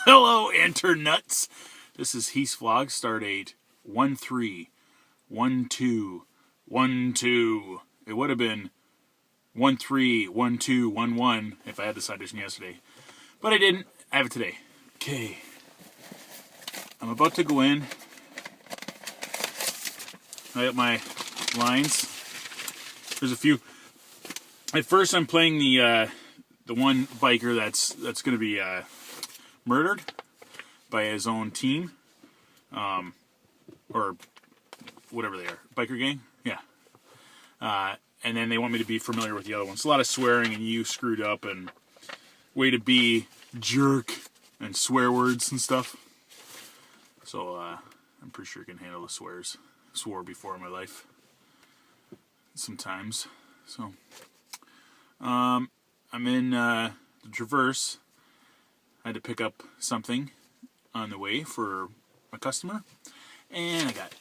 Hello, internuts. This is HEATH'S vlog, Stardate 131212. It would have been 131211 if I had this audition yesterday, but I didn't. I have it today. Okay, I'm about to go in. I got my lines. There's a few. At first, I'm playing the one biker that's going to be murdered by his own team, or whatever they are, biker gang, yeah. And then they want me to be familiar with the other ones. A lot of swearing and you screwed up and way to be jerk and swear words and stuff. So I'm pretty sure I can handle the swears. I swore before in my life, sometimes. So I'm in the Traverse. I had to pick up something on the way for my customer, and I got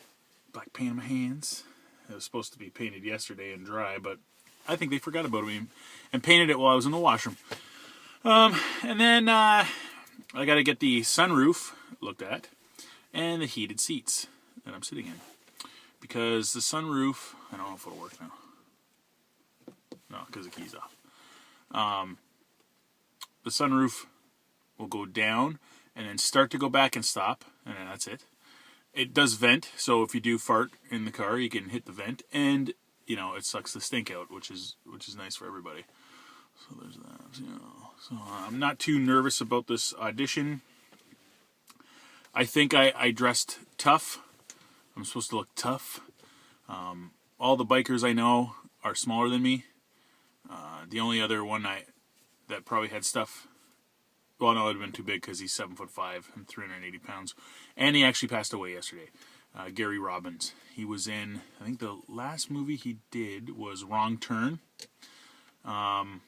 black paint on my hands. It was supposed to be painted yesterday and dry, but I think they forgot about me and painted it while I was in the washroom. And then I got to get the sunroof looked at and the heated seats that I'm sitting in, because the sunroof, I don't know if it'll work now. No, because the key's off. The sunroof will go down and then start to go back and stop, and then that's it. It does vent, so if you do fart in the car, you can hit the vent, and you know it sucks the stink out, which is nice for everybody. So there's that. You know, so I'm not too nervous about this audition. I think I dressed tough. I'm supposed to look tough. All the bikers I know are smaller than me. The only other one that probably had stuff. Well, no, it would have been too big because he's 7'5" and 380 pounds. And he actually passed away yesterday. GARY Robbins. He was in, I think the last movie he did was Wrong Turn. And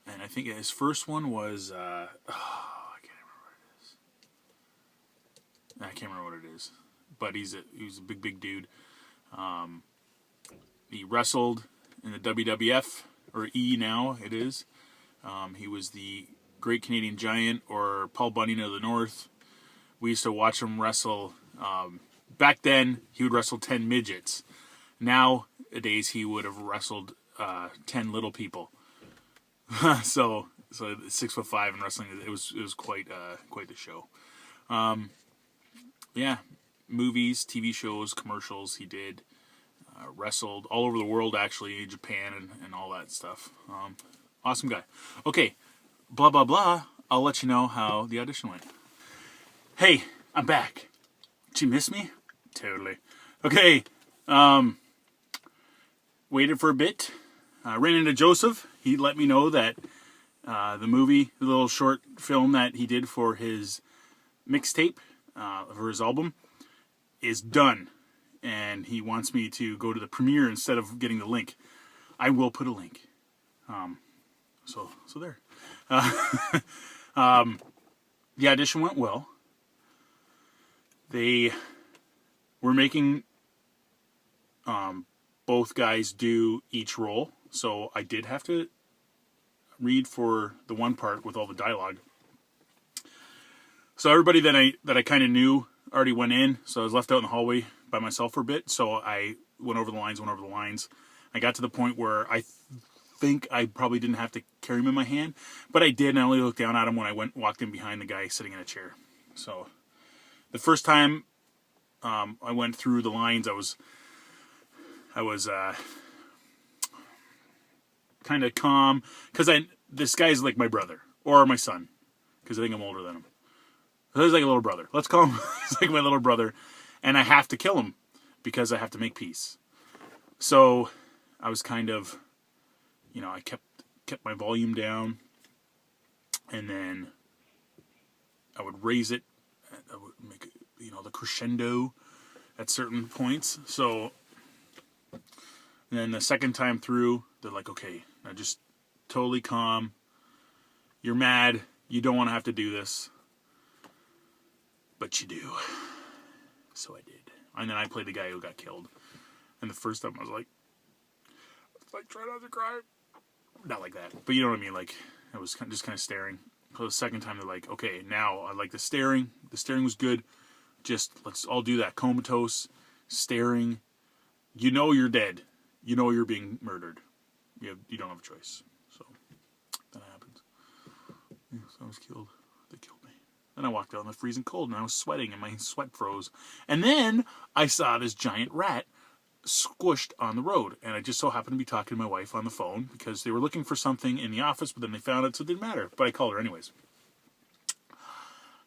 I think his first one was, I can't remember what it is. But he was a big dude. He wrestled in the WWF, or E now it is. He was the Great Canadian Giant, or Paul Bunyan of the North. We used to watch him wrestle. Back then, he would wrestle 10 midgets. Nowadays, he would have wrestled 10 little people. so 6'5" and wrestling, it was quite the show. Yeah, movies, TV shows, commercials. He did wrestled all over the world, actually, Japan and all that stuff. Awesome guy. Okay. Blah, blah, blah. I'll let you know how the audition went. Hey, I'm back. Did you miss me? Totally. Okay. Waited for a bit. Ran into Joseph. He let me know that the movie, the little short film that he did for his mixtape, for his album, is done. And he wants me to go to the premiere instead of getting the link. I will put a link. So there. The audition went well. They were making both guys do each role, so I did have to read for the one part with all the dialogue. So everybody that I kind of knew already went in, so I was left out in the hallway by myself for a bit. So I went over the lines. I got to the point where I think I probably didn't have to carry him in my hand, but I did, and I only looked down at him when I walked in behind the guy sitting in a chair. So the first time I went through the lines, I was kind of calm, because this guy's like my brother or my son, because I think I'm older than him. So he's like a little brother. Let's call him. He's like my little brother, and I have to kill him because I have to make peace. So I was kind of, I kept my volume down, and then I would raise it. I would make, the crescendo at certain points. So, and then the second time through, they're like, okay, now just totally calm. You're mad. You don't want to have to do this, but you do. So I did. And then I played the guy who got killed. And the first time I was like try not to cry. Not like that, but you know what I mean. Like I was just kind of staring. So the second time they're like, okay, now I like the staring. The staring was good. Just let's all do that comatose staring. You know you're dead. You know you're being murdered. You don't have a choice. So that happens. Yeah, so I was killed. They killed me. Then I walked out in the freezing cold and I was sweating and my sweat froze. And then I saw this giant rat squished on the road. And I just so happened to be talking to my wife on the phone because they were looking for something in the office, but then they found it, so it didn't matter. But I called her anyways.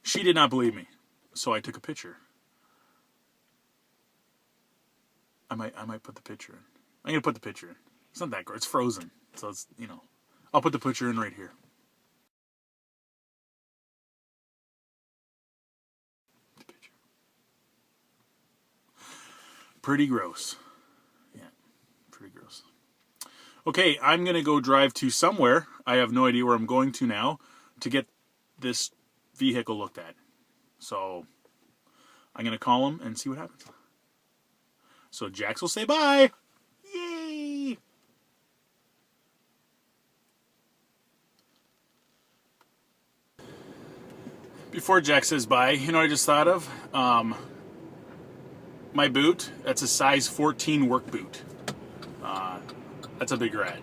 She did not believe me, so I took a picture. I might put the picture in. I'm going to put the picture in. It's not that great. It's frozen. So it's, you know. I'll put the picture in right here. The picture. Pretty gross. Yeah. Pretty gross. Okay, I'm going to go drive to somewhere. I have no idea where I'm going to now to get this vehicle looked at. So I'm going to call him and see what happens. So Jax will say bye. Yay! Before Jax says bye, you know what I just thought of? My boot, that's a size 14 work boot. That's a big rat.